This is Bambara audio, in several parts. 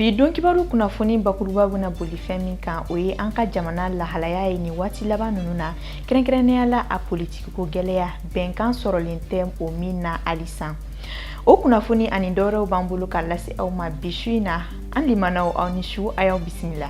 Bi don kibaru kunnafoni bakuruba buna boli fɛn min kan o ye an ka jamana lahalaya ye ni waati laban ninnu na kɛrɛnkɛrɛnnenya la a politiki ko gɛlɛya bɛnkan sɔrɔlen tɛ o min na halisa. O kunnafoni ani dɔwɛrɛw b'an bolo ka lase aw ma bi su in na an limanaw aw ni su a y'aw bisimila.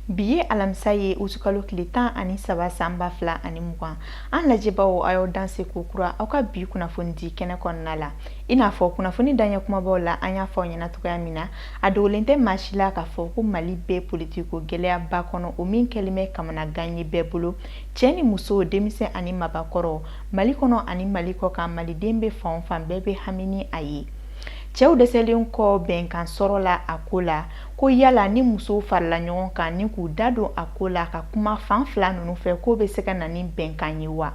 Biye alamisa ye usukalo tile 13 san 2020 an lajɛbaw a y'aw danse ko kura aw ka bi kunnafoni di kɛnɛ kɔnɔna la. I n'a fɔ kunnafoni daɲɛ kumabaw la an y'a fɔ ɲɛna cogoya min na a dogolen tɛ maa si la k'a fɔ ko Mali bɛ politiko gɛlɛya ba kɔnɔ o min kɛlen bɛ kamanagan ye bɛɛ bolo cɛ ni muso denmisɛn ani mabakɔrɔ Mali kɔnɔ ani Mali kɔ kan maliden bɛ fan o fan bɛɛ bɛ hami ni a ye. Cɛw dɛsɛlen kɔ bɛnkan sɔrɔ la a ko la ko yala ni musow farala ɲɔgɔn kan ni k'u da don a ko la ka kuma fan fila ninnu fɛ ko bɛ se ka na ni bɛnkan ye wa.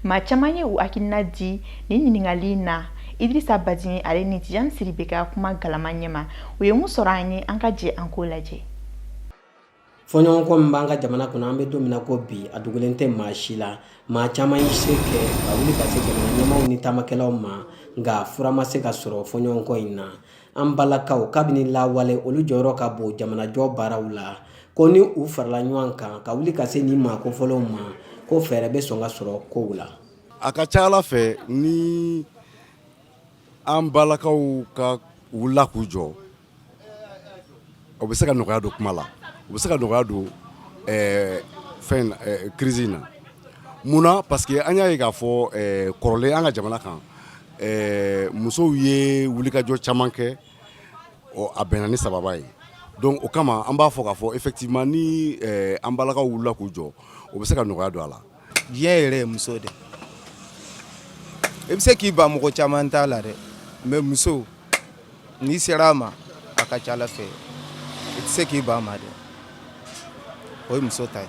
Maa caman ye u hakilina di ni ɲininkali na Idrissa Badji ale ni Tijani Sidibe ka kuma galama ɲɛma u ye mun sɔrɔ an ye an ka jɛ an ko lajɛ. Fɔɲɔgɔnkɔ min b'an ka jamana kɔnɔ an bɛ don min na ko bi a dogolen tɛ maa si la maa caman ye se kɛ ka wuli ka se jamana ɲɛmaaw ni taamakɛlaw ma nka fura ma se ka sɔrɔ fɔɲɔgɔnkɔ in na an balakaw kabini lawale olu jɔyɔrɔ ka bon jamanajɔ baaraw la ko ni u farala ɲɔgɔn kan ka wuli ka se nin maa kofɔlenw ma ko fɛɛrɛ bɛ sɔn ka sɔrɔ kow la. A ka ca Ala fɛ ni an balakaw ka wulila k'u jɔ o bɛ se ka nɔgɔya don kuma la u bɛ se ka nɔgɔya don fɛn crise in na munna parce que an y'a ye k'a fɔ kɔrɔlen an ka jamana kan musow ye wulikajɔ caman kɛ a bɛnna ni sababa ye donc o kama an b'a fɔ k'a fɔ effectivement ni an balakaw wulila k'u jɔ o bɛ se ka nɔgɔya don a la. Diɲɛ yɛrɛ ye muso de i bɛ se k'i ba mɔgɔ caman t'a la dɛ mais muso n'i sera a ma a ka ca Ala fɛ i tɛ se k'i ba ma dɛ o ye muso ta ye.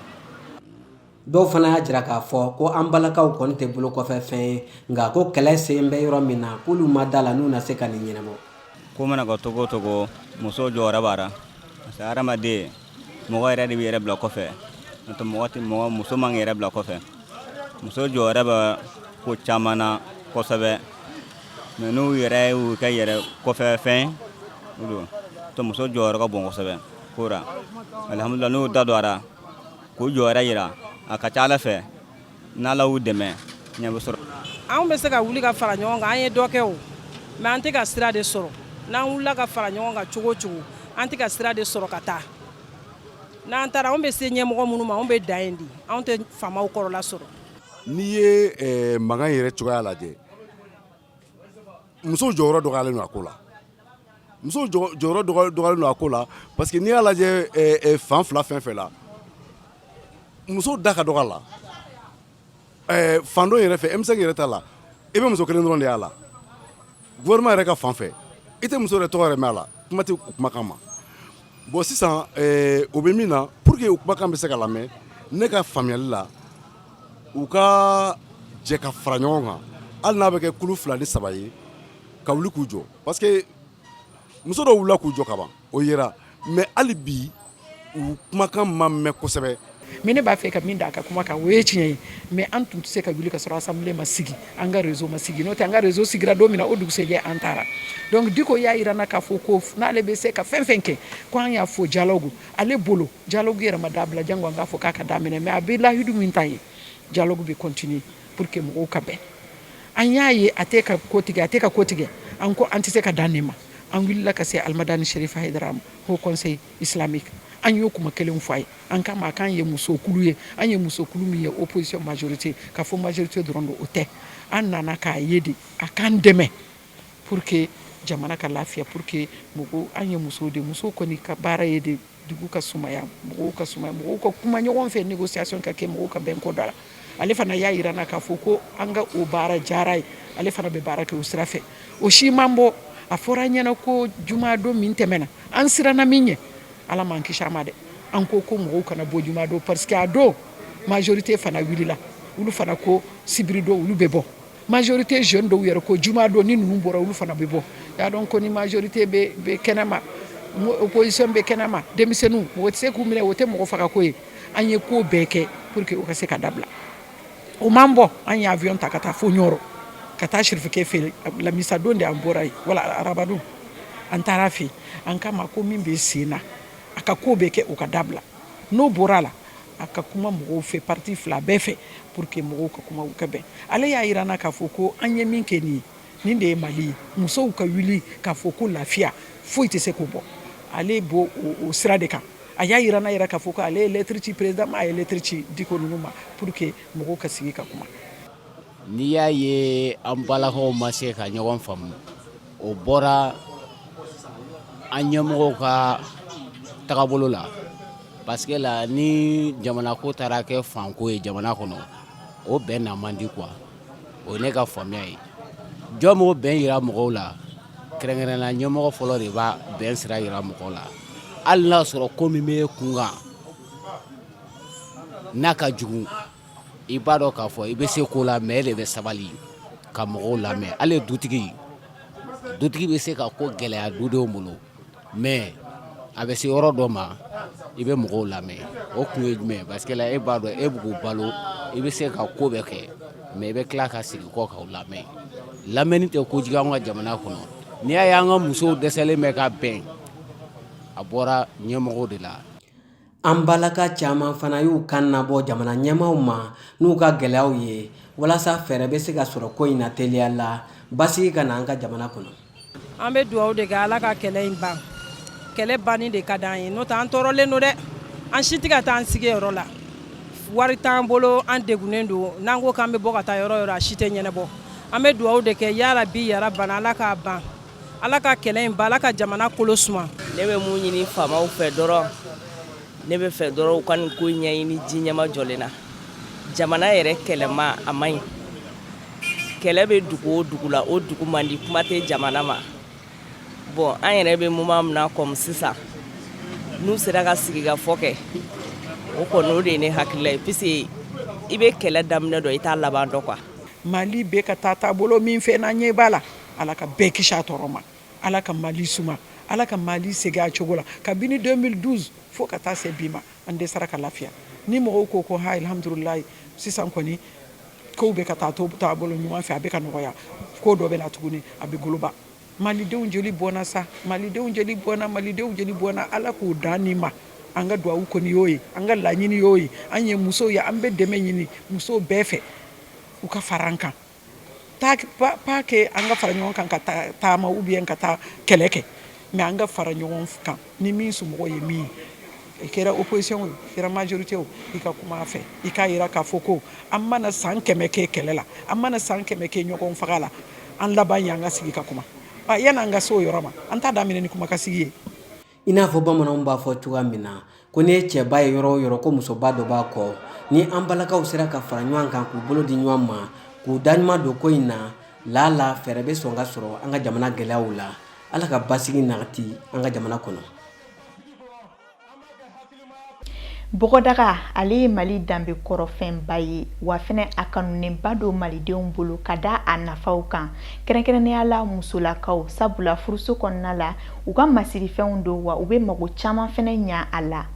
Dɔw fana y'a jira k'a fɔ ko an balakaw kɔni tɛ bolo kɔfɛ fɛn ye nka ko kɛlɛ sen bɛ yɔrɔ min na k'olu ma da la n'u na se ka nin ɲɛnabɔ. Ko mana kɛ togo togo muso jɔyɔrɔ b'a la parce que hadamaden mɔgɔ yɛrɛ de bɛ yɛrɛ bila kɔfɛ n'o tɛ muso man yɛrɛ bila kɔfɛ muso jɔyɔrɔ bɛ ko caman na kosɛbɛ mais n'u yɛrɛ y'u kɛ yɛrɛ kɔfɛ fɛn to muso jɔyɔrɔ ka bon kosɛbɛ ko la alhamdulillah n'u da don a la k'u jɔyɔrɔ yira a ka ca Ala fɛ n'Ala y'u dɛmɛ ɲɛ bɛ sɔrɔ. Anw bɛ se ka wuli ka fara ɲɔgɔn kan an ye dɔ kɛ o mais an tɛ ka sira de sɔrɔ n'an wulila ka fara ɲɔgɔn kan cogo o cogo an tɛ ka sira de sɔrɔ ka taa n'an taara anw bɛ se ɲɛmɔgɔ minnu ma anw bɛ dan yen di anw tɛ faamaw kɔrɔla sɔrɔ. N'i ye mankan yɛrɛ cogoya lajɛ musow jɔyɔrɔ dɔgɔyalen don a ko la musow jɔyɔrɔ dɔgɔyalen don a ko la parce que n'i y'a lajɛ fan fila fɛn fɛn la musow da ka dɔgɔ a la fan dɔ yɛrɛ fɛ M5 yɛrɛ ta la i bɛ muso kelen dɔrɔn de y'a la gouvernement yɛrɛ ka fan fɛ i tɛ muso yɛrɛ tɔgɔ yɛrɛ mɛn a la kuma tɛ o kumakan ma bon sisan o bɛ min na pour que o kumakan bɛ se ka lamɛn ne ka faamuyali la u ka jɛ ka fara ɲɔgɔn kan hali n'a bɛ kɛ kulu 2 ni 3 ye ka wuli k'u jɔ parce que muso dɔw wulila k'u jɔ ka ban o yera mais hali bi u kumakan ma mɛn kosɛbɛ. Mais ne b'a fɛ ka min da ka kuma kan o ye tiɲɛ ye mais an tun tɛ se ka wuli ka sɔrɔ assemblée ma sigi an ka réseau ma sigi n'o tɛ an ka réseau sigira don min na o dugusɛjɛ an taara donc Diko y'a yira n na k'a fɔ ko n'ale bɛ se ka fɛn fɛn kɛ ko an y'a fɔ dialogue ale bolo dialogue yɛrɛ ma dabila jango an k'a fɔ k'a ka daminɛ mais a bɛ lahidu min ta ye dialogue bɛ continuer pour que mɔgɔw ka bɛn an y'a ye a tɛ ka ko tigɛ an ko an tɛ se ka dan ne ma an wulila ka se Almadani Sherifa Haidara Haut Conseil islamique an y'o kuma kelen fɔ a ye an kama k'an ye musokulu ye an ye musokulu min ye opposition majorité ka fɔ majorité dɔrɔn don o tɛ an nana k'a ye de a k'an dɛmɛ pour que jamana ka lafiya pour que mɔgɔw an ye musow de musow kɔni ka baara ye de dugu ka sumaya mɔgɔw ka kuma ɲɔgɔn fɛ négociation ka kɛ mɔgɔw ka bɛn ko da la ale fana y'a yira na k'a fɔ ko an ka o baara diyara ye ale fana bɛ baara kɛ o sira fɛ o si man bɔ a fɔra an ɲɛna ko juma don min tɛmɛna an siranna min ɲɛ Ala m'an kisi a ma dɛ an ko mɔgɔw kana bɔ juma don parce que a don majorité fana wulila olu fana ko sibiri don olu bɛ bɔ majorité jeune dɔw yɛrɛ ko juma don ni ninnu bɔra olu fana bɛ bɔ y'a dɔn ko ni majorité bɛ kɛnɛma opposition bɛ kɛnɛma denmisɛnninw mɔgɔ tɛ se k'u minɛ o tɛ mɔgɔ faga ko ye an ye ko bɛɛ kɛ pour que o ka se ka dabila o man bɔ an ye avion ta ka taa fo ɲɔrɔ ka taa sirifike fɛ lamisa don de an bɔra yen wala arabadon an taara fɛ an kama ko min bɛ sen na a ka ko bɛ kɛ o ka dabila n'o bɔra la a ka kuma mɔgɔw fɛ parti fila bɛɛ fɛ pour que mɔgɔw ka kuma u ka bɛn ale y'a yira n na k'a fɔ ko an ye min kɛ nin ye nin de ye Mali ye musow ka wuli k'a fɔ ko lafiya foyi tɛ se k'o bɔ ale b'o o sira de kan a y'a yira n na yɛrɛ k'a fɔ ko ale ye lettre ci président ma a ye lettre ci Diko ninnu ma pour que mɔgɔw ka sigi ka kuma. N'i y'a ye an balakaw ma se ka ɲɔgɔn faamu o bɔra an ɲɛmɔgɔw ka tagabolo la parce que la ni jamana ko taara kɛ fanko ye jamana kɔnɔ o bɛn na man di quoi o ye ne ka faamuya ye jɔn m'o bɛn yira mɔgɔw la kɛrɛnkɛrɛnnenya ɲɛmɔgɔ fɔlɔ de b'a bɛn sira yira mɔgɔw la hali n'a sɔrɔ ko min bɛ kunkan n'a ka jugu i b'a dɔn k'a fɔ i bɛ se ko la mais e de bɛ sabali ka mɔgɔw lamɛn hali dutigi bɛ se ka ko gɛlɛya dudenw bolo mais a bɛ se yɔrɔ dɔ ma i bɛ mɔgɔw lamɛn o kun ye jumɛn parce que la e b'a dɔn e bɛ k'u balo i bɛ se ka ko bɛɛ kɛ mais i bɛ tila ka segin kɔ k'aw lamɛn lamɛnni tɛ kojugu an ka jamana kɔnɔ n'i y'a ye an ka musow dɛsɛlen bɛ ka bɛn a bɔra ɲɛmɔgɔw de la. An balaka caman fana y'u kan nabɔ jamana ɲɛmaaw ma n'u ka gɛlɛyaw ye walasa fɛɛrɛ bɛ se ka sɔrɔ ko in na teliya la basigi ka na an ka jamana kɔnɔ. An bɛ dugawu de kɛ Ala ka kɛlɛ in ban kɛlɛ banni de ka d'an ye n'o tɛ an tɔɔrɔlen don dɛ an si tɛ ka taa an sigi yɔrɔ la wari t'an bolo an degunnen don n'an ko k'an bɛ bɔ ka taa yɔrɔ yɔrɔ a si tɛ ɲɛnabɔ an bɛ dugawu de kɛ yarabi yarabana Ala k'a ban Ala ka kɛlɛ in ban Ala ka jamana kolo suma. Ne bɛ mun ɲini faamaw fɛ dɔrɔn ne bɛ fɛ dɔrɔn u ka nin ko ɲɛɲini ji ɲɛma jɔlen na jamana yɛrɛ kɛlɛma a man ɲi kɛlɛ bɛ dugu o dugu la o dugu man di kuma tɛ jamana ma bon an yɛrɛ bɛ moment min na comme sisan n'u sera ka sigi ka fɔ kɛ o kɔni o de ye ne hakilila ye puisque i bɛ kɛlɛ daminɛ dɔn i t'a laban dɔn quoi. Mali bɛ ka taa taabolo min fɛ n'an ɲɛ b'a la Ala ka bɛɛ kisi a tɔɔrɔ ma Ala ka Mali suma Ala ka Mali segin a cogo la kabini 2012 fo ka taa se bi ma an dɛsɛra ka lafiya ni mɔgɔw ko ko ha alhamdulilayi sisan kɔni kow bɛ ka taa taabolo ɲuman fɛ a bɛ ka nɔgɔya ko dɔ bɛ la tuguni a bɛ goloba malidenw joli bɔnna sa malidenw joli bɔnna Ala k'o dan ni ma an ka dugawu kɔni y'o ye an ka laɲini y'o ye an ye musow ye an bɛ dɛmɛ ɲini musow bɛɛ fɛ u ka fara an kan pas que an ka fara ɲɔgɔn kan ka taama ou bien ka taa kɛlɛ kɛ mais an ka fara ɲɔgɔn kan ni min somɔgɔ ye min i kɛra opposition o i kɛra majorité o i ka kuma a fɛ i k'a yira k'a fɔ ko an mana san 100 kɛ kɛlɛ la an mana san 100 kɛ ɲɔgɔn faga la an laban ye an ka sigi ka kuma yani an ka se o yɔrɔ ma an t'a daminɛ ni kuma ka sigi ye. I n'a fɔ bamananw b'a fɔ cogoya min na ko ni ye cɛba ye yɔrɔ o yɔrɔ ko musoba dɔ b'a kɔ ni an balakaw sera ka fara ɲɔgɔn kan k'u bolo di ɲɔgɔn ma k'u da ɲuman don ko in na lala fɛɛrɛ bɛ sɔn ka sɔrɔ an ka jamana gɛlɛyaw la Ala ka basigi nagati an ka jamana kɔnɔ. Bɔgɔdaga ale ye Mali danbe kɔrɔ fɛnba ye wa fɛnɛ a kanunenba don malidenw bolo ka da a nafaw kan kɛrɛnkɛrɛnnenya la musolakaw sabula furuso kɔnɔna la u ka masirifɛnw don wa u bɛ mago caman fɛnɛ ɲa a la.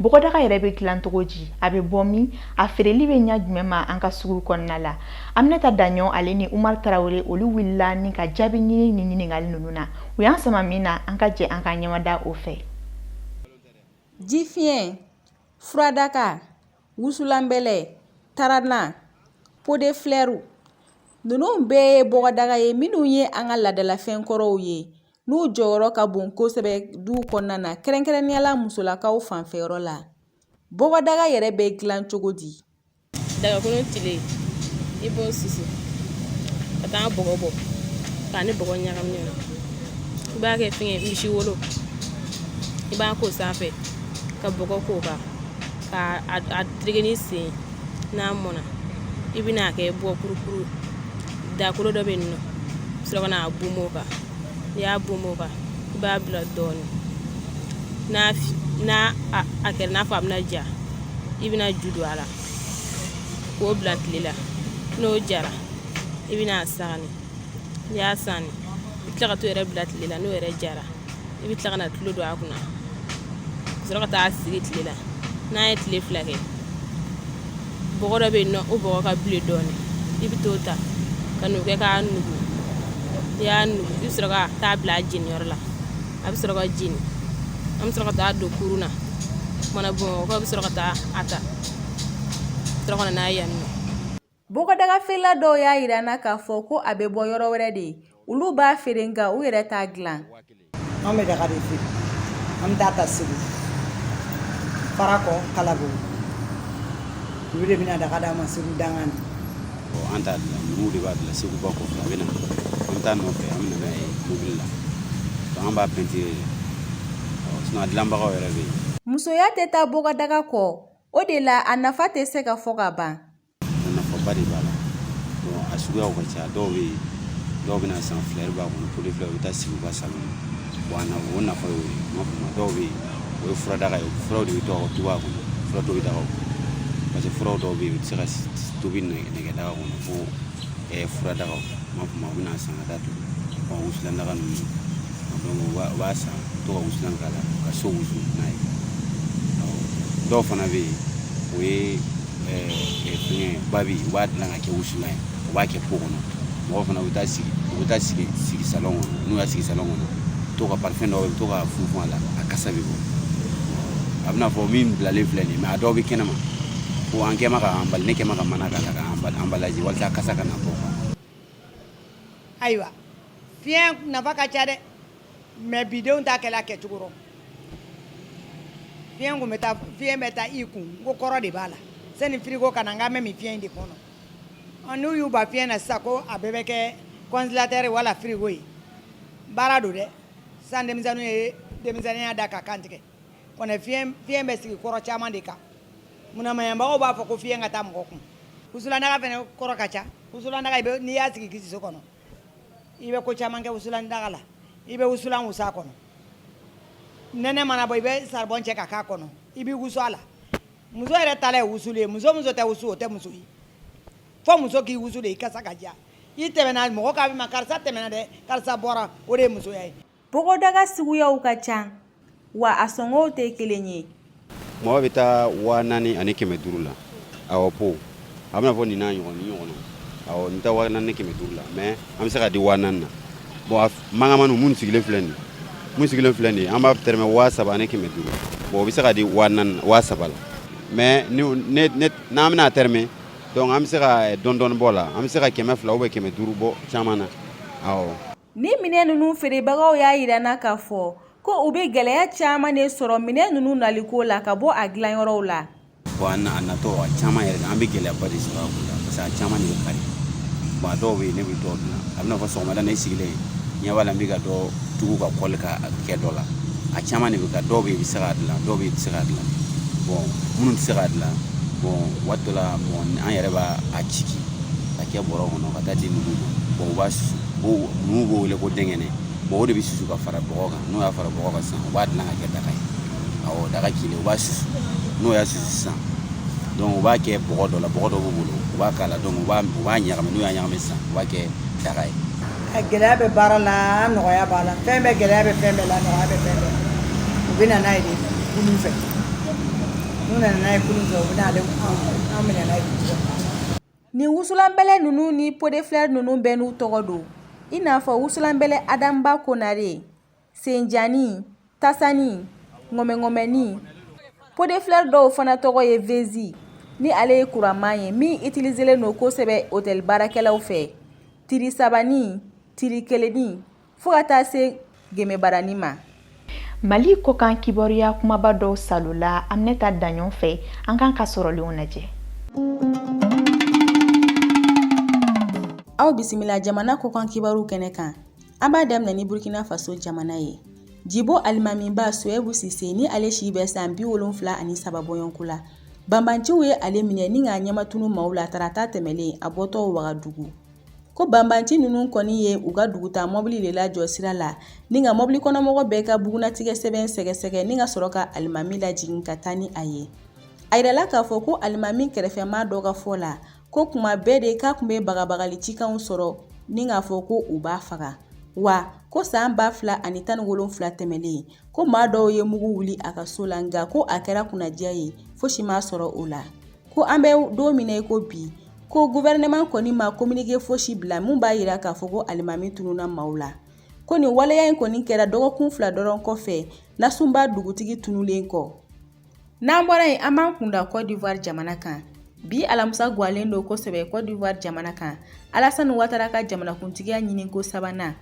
Bɔgɔdaga yɛrɛ bɛ dilan cogo di a bɛ bɔ min a feereli bɛ ɲa jumɛn ma an ka sugu kɔnɔna la Aminata Daɲɔn ale ni Umar Tarawele olu wulila ni ka jaabi ɲini ni ɲininkali ninnu na u y'an sama min na an ka jɛ an ka ɲɛmada o fɛ. Jifiɲɛ furadaka wusulanbɛlɛ tarana pot de fleur ninnu bɛɛ ye bɔgɔdaga ye minnu ye an ka ladalafɛn kɔrɔw ye n'u jɔyɔrɔ ka bon kosɛbɛ du kɔnɔna na kɛrɛnkɛrɛnnenya la musolakaw fanfɛyɔrɔ la bɔgɔdaga yɛrɛ bɛ dilan cogo di. Dagakolon tile i b'o susu ka taa bɔgɔ bɔ k'a ni bɔgɔ ɲagami ɲɔgɔn na i b'a kɛ fɛngɛ misi wolo i b'a k'o sanfɛ ka bɔgɔ k'o kan ka tereke ni sen n'a mɔna i bɛna kɛ bɔ kurukuru dakolo dɔ bɛ yen nɔ sɔrɔ ka n'a bom'o kan n'i y'a bom'o kan i b'a bila dɔɔni n'a a kɛra n'a fɔ a bɛna ja i bɛna ju don a la k'o bila tile la n'o jara i bɛna sagani n'i y'a sagani i tila ka to yɛrɛ bila tile la n'o yɛrɛ jara i bɛ tila ka na tulo don a kunna ka sɔrɔ ka taa sigi tile la n'a ye tile 2 kɛ bɔgɔ dɔ bɛ yen nɔ o bɔgɔ ka bilen dɔɔnin i bɛ t'o ta ka n'o kɛ k'a nugu n'i y'a nugu i bɛ sɔrɔ ka taa bila a jeniyɔrɔ la a bɛ sɔrɔ ka jeni an bɛ sɔrɔ ka taa don kurun na mana bɔn o bɛ sɔrɔ ka taa a ta sɔrɔ ka na n'a ye yan nɔ. Bɔgɔdaga feerela dɔw y'a yira na k'a fɔ ko a bɛ bɔ yɔrɔ wɛrɛ de olu b'a feere nka u yɛrɛ t'a dilan. An bɛ daga de feere an bɛ taa ta Segu Farakɔ Kalabugu olu de bɛna daga d'an ma Segu danga na. An t'a dilan numu de b'a dilan Segu ba kɔfɛ a bɛ na an bɛ taa nɔfɛ an bɛ na n'a ye mobili la an b'a pɛntire sinon a dilanbagaw yɛrɛ bɛ yen. Musoya tɛ taa bɔgɔdaga kɔ o de la a nafa tɛ se ka fɔ ka ban. A nafaba de b'a la a suguyaw ka ca dɔw bɛ yen dɔw bɛna san filɛri b'a kɔnɔ poli filɛ u bɛ taa sigi u ka salon na o nafa y'o ye ma fama dɔw bɛ yen o ye furadaga ye furaw de bɛ to a tuba kɔnɔ fura tobi daga parce que furaw dɔw bɛ yen u tɛ se ka tobi nɛgɛ daga kɔnɔ fo furadaga ma fama u bɛna san ka taa tobi wusulan daga ninnu donc u b'a san to ka wusulan k'a la ka so wusu n'a ye dɔw fana bɛ yen o ye fɛngɛ babi u b'a dilan ka kɛ wusulan ye u b'a kɛ po kɔnɔ mɔgɔw fana u bɛ taa sigi salon kɔnɔ n'u y'a sigi salon kɔnɔ to ka parfum dɔw bɛ to ka funfun a la a kasa bɛ bɔ a bɛna fɔ min bilalen filɛ nin mais a dɔw bɛ kɛnɛma ko an kɛma ka an bali ne kɛma ka mana k'a la ka an balaji walasa a kasa ka na bɔ. Ayiwa fiɲɛ nafa ka ca dɛ mais bidenw ta kɛla kɛcogo rɔ fiɲɛ bɛ taa i kun ko kɔrɔ de b'a la sani frigo kana n k'an bɛ min fiɲɛ in de kɔnɔ n'u y'u ba fiɲɛ na sisan ko a bɛɛ bɛ kɛ congélateur wala frigo ye baara don dɛ san denmisɛnninw ye denmisɛnninya da ka kan tigɛ kɔnɔ fiɲɛ bɛ sigi kɔrɔ caman de kan munamayanbagaw b'a fɔ ko fiɲɛ ka taa mɔgɔ kun wusulan daga fɛnɛ kɔrɔ ka ca wusulan daga n'i y'a sigi kisi so kɔnɔ i bɛ ko caman kɛ wusulan daga la i bɛ wusulan wusa kɔnɔ nɛnɛ mana bɔ i bɛ saribɔn cɛ ka k'a kɔnɔ i bɛ wusu a la muso yɛrɛ ta la ye wusuli ye muso tɛ wusu o tɛ muso ye fɔ muso k'i wusu de i kasa ka ja i tɛmɛna mɔgɔ k'a bɛ ma karisa tɛmɛna dɛ karisa bɔra o de ye musoya ye. Bɔgɔdaga suguyaw ka ca wa a sɔngɔw tɛ kelen ye. Mɔgɔ bɛ taa 4000 ani 500 la awɔ po a bɛna fɔ nin n'a ɲɔgɔn ni ɲɔgɔn na awɔ nin ta 4000 ni 500 la mais an bɛ se ka di 4000 na bon mangamanu mun sigilen filɛ nin an b'a tɛrɛmɛ 3000 ani 500 bon o bɛ se ka di 4000 la mais n'an bɛna tɛrɛmɛ donc an bɛ se ka dɔɔni bɔ la an bɛ se ka 200 ou bien 500 bɔ caman na awɔ. Ni minɛn ninnu feerebagaw y'a yira na k'a fɔ ko u bɛ gɛlɛya caman de sɔrɔ minɛn ninnu naliko la ka bɔ a dilanyɔrɔw la. Bon a natɔ a caman yɛrɛ an bɛ gɛlɛyaba de sɔrɔ a ko la parce que a caman de bɛ kari bon a dɔw bɛ yen ne bɛ dɔw dilan a bɛna fɔ sɔgɔmada ne sigilen ɲɛ b'a la n bɛ ka dɔ tugu ka kɔli ka kɛ dɔ la a caman de bɛ ka dɔw bɛ yen i bɛ se k'a dilan dɔw bɛ yen i tɛ se k'a dilan bon minnu tɛ se k'a dilan bon waati dɔ la bon an yɛrɛ b'a ciki ka kɛ bɔrɔ kɔnɔ ka taa di numu ma bon u b'a susu numu b'o wele ko dɛngɛnɛ bon o de bɛ susu ka fara bɔgɔ kan n'o y'a fara bɔgɔ kan sisan u b'a dilan ka kɛ daga ye awɔ daga cilen u b'a susu n'o y'a susu sisan donc u b'a kɛ bɔgɔ dɔ la bɔgɔ dɔ b'u bolo u b'a k'a la donc u b'a ɲagami n'u y'a ɲagami sisan u b'a kɛ daga ye. Gɛlɛya bɛ baara la nɔgɔya b'a la fɛn bɛɛ gɛlɛya bɛ fɛn bɛɛ la nɔgɔya bɛ fɛn bɛɛ u bɛ na n'a ye de kunun fɛ n'u nana n'a ye kunun fɛ u bɛ n'ale an minɛ n'a ye. Ni wusulanbɛlɛ ninnu ni pot de fleur ninnu bɛɛ n'u tɔgɔ don i n'a fɔ wusulanbɛlɛ Adamba Konare senjani tasani ŋɔmɛŋɔmɛni pot de fleur dɔw fana tɔgɔ ye vezi ni ale ye kuraman ye min utiliselen don kosɛbɛ hôtel baarakɛlaw fɛ tiri sabani tiri keleni fo ka taa se gɛmɛbarani ma. Mali ko kan kibaruya kumaba dɔw salola Aminata Daɲɔn fɛ an kan ka sɔrɔlenw lajɛ. Aw bisimila jamana ko kan kibaru kɛnɛ kan an b'a daminɛ ni Burkina Faso jamana ye. Jibo Alimamiba Suebu Sise ni ale si bɛ san 73 bɔɲɔnko la banbanciw ye ale minɛ ni k'a ɲɛmatunu maaw la tarata tɛmɛlen a bɔtɔ Wagadugu. Ko banbanci ninnu kɔni ye u ka duguta mobili de la jɔ sira la ni ka mobili kɔnɔmɔgɔ bɛɛ ka bugunatigɛ sɛbɛn sɛgɛsɛgɛ ni ka sɔrɔ ka alimami lajigin ka taa ni a ye. A yirala k'a fɔ ko alimami kɛrɛfɛmaa dɔ ka fɔ la ko kuma bɛɛ de k'a kun bɛ bagabagali cikanw sɔrɔ ni k'a fɔ ko u b'a faga wa ko san 2017 tɛmɛlen ko maa dɔw ye mugu wuli a ka so la nka ko a kɛra kunnadiya ye fosi m'a sɔrɔ o la. ko an bɛ don min na ko bi ko gouvernement kɔni ma communiqué fosi bila mun b'a yira k'a fɔ ko alimami tununa maaw la ko nin waleya in kɔni kɛra dɔgɔkun 2 dɔrɔn kɔfɛ Nasunba dugutigi tunulen kɔ. N'an bɔra yen an b'an kunda Côte d'Ivoire jamana kan. Bi alamisa gwalen do kosɛbɛ Côte d'Ivoire jamana kan. Alassane Ouattara ka jamanakuntigiya ɲiniko sabanan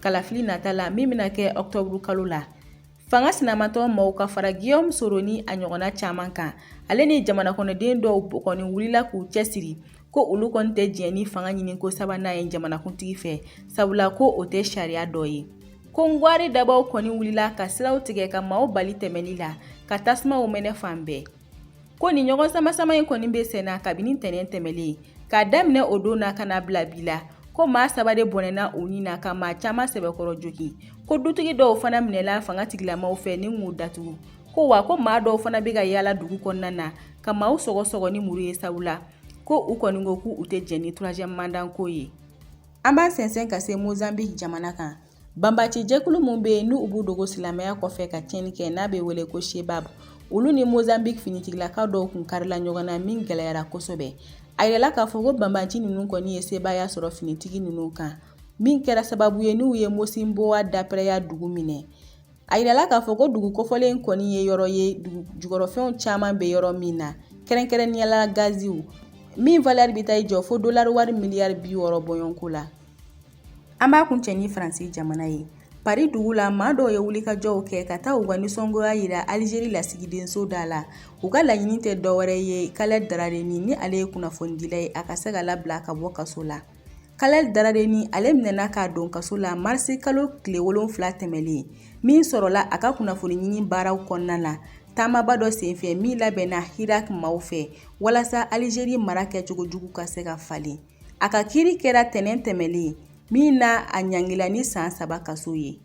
kalafili nata la min bɛna kɛ octobre kalo la. Fanga sinamatɔ maaw ka fara Guillaume Soro ni a ɲɔgɔnna caman kan. Ale ni jamanakɔnɔden dɔw kɔni wulila k'u cɛsiri ko olu kɔni tɛ diɲɛ ni fanga ɲiniko sabanan ye jamanakuntigi fɛ sabula ko o tɛ sariya dɔ ye. Ko ngwari dabaw kɔni wulila ka siraw tigɛ ka maaw bali tɛmɛli la ka tasmaw mɛnɛ fan bɛɛ. Ko ni ɲɔgɔn sama in kɔni bɛ senna kabini tɛnɛn tɛmɛlen k'a daminɛ o don na kana bila bi la ko maa 3 de bɔnɛna u ni na ka maa caman sɛbɛkɔrɔ jogi ko dutigi dɔw fana minɛla fanga tigilamaw fɛ ni k'u datugu ko wa ko maa dɔw fana bɛ ka yaala dugu kɔnɔna na ka maaw sɔgɔsɔgɔ ni muru ye sabula ko u kɔni ko k'u tɛ jɛn ni 3e mandat ko ye. An b'an sɛnsɛn ka se Mozambique jamana kan. Banbaci jɛkulu mun bɛ yen n'u b'u dogo silamɛya kɔfɛ ka tiɲɛni kɛ n'a bɛ wele ko Shebab. Olu ni Mozambique finitigilakaw dɔw kun karila ɲɔgɔn na min gɛlɛyara kosɛbɛ. A yirala k'a fɔ ko banbaci ninnu kɔni ye sebaya sɔrɔ finitigi ninnu kan min kɛra sababu ye n'u ye Mosimboa daprɛya dugu minɛ. A yirala k'a fɔ ko dugu kɔfɔlen kɔni ye yɔrɔ ye jukɔrɔfɛnw caman bɛ yɔrɔ min na kɛrɛnkɛrɛnniyala gaziw min valeur bɛ taa jɔ fo dollar wari miliyari 60 bɔɲɔnko la. An b'a kuncɛ ni Faransi jamana ye. Paris dugu la maa dɔw ye wulikajɔw kɛ ka taa u ka nisɔngoya yira Algérie lasigidenso da la. U ka laɲini tɛ dɔwɛrɛ ye Khaled Darareni ni ale ye kunnafonidila ye a ka se ka labila ka bɔ kaso la. Khaled Darareni ale minɛna k'a don kaso la marisi kalo tile 7 tɛmɛlen min sɔrɔla a ka kunnafoni ɲini baaraw kɔnɔna na taamaba dɔ senfɛ min labɛnna Irak maaw fɛ walasa Algérie mara kɛcogo jugu ka se ka falen. A ka kiiri kɛra tɛnɛn tɛmɛlen min na a ɲangila ni san 3 kaso ye.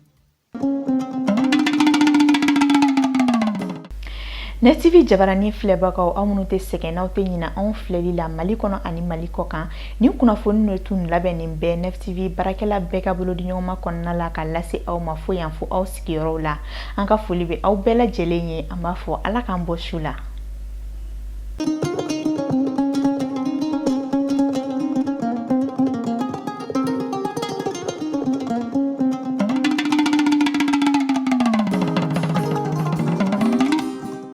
Net TV jabarani filɛbagaw aw minnu tɛ sɛgɛn n'aw tɛ ɲina anw filɛli la Mali kɔnɔ ani Mali kɔkan nin kunnafoni ninnu tun labɛnnen bɛ Net TV barakɛla bɛɛ ka bolo di ɲɔgɔnma kɔnɔna la ka lase aw ma fo yan fo aw sigiyɔrɔw la. An ka foli bɛ aw bɛɛ lajɛlen ye an b'a fɔ Ala k'an bɔ su la.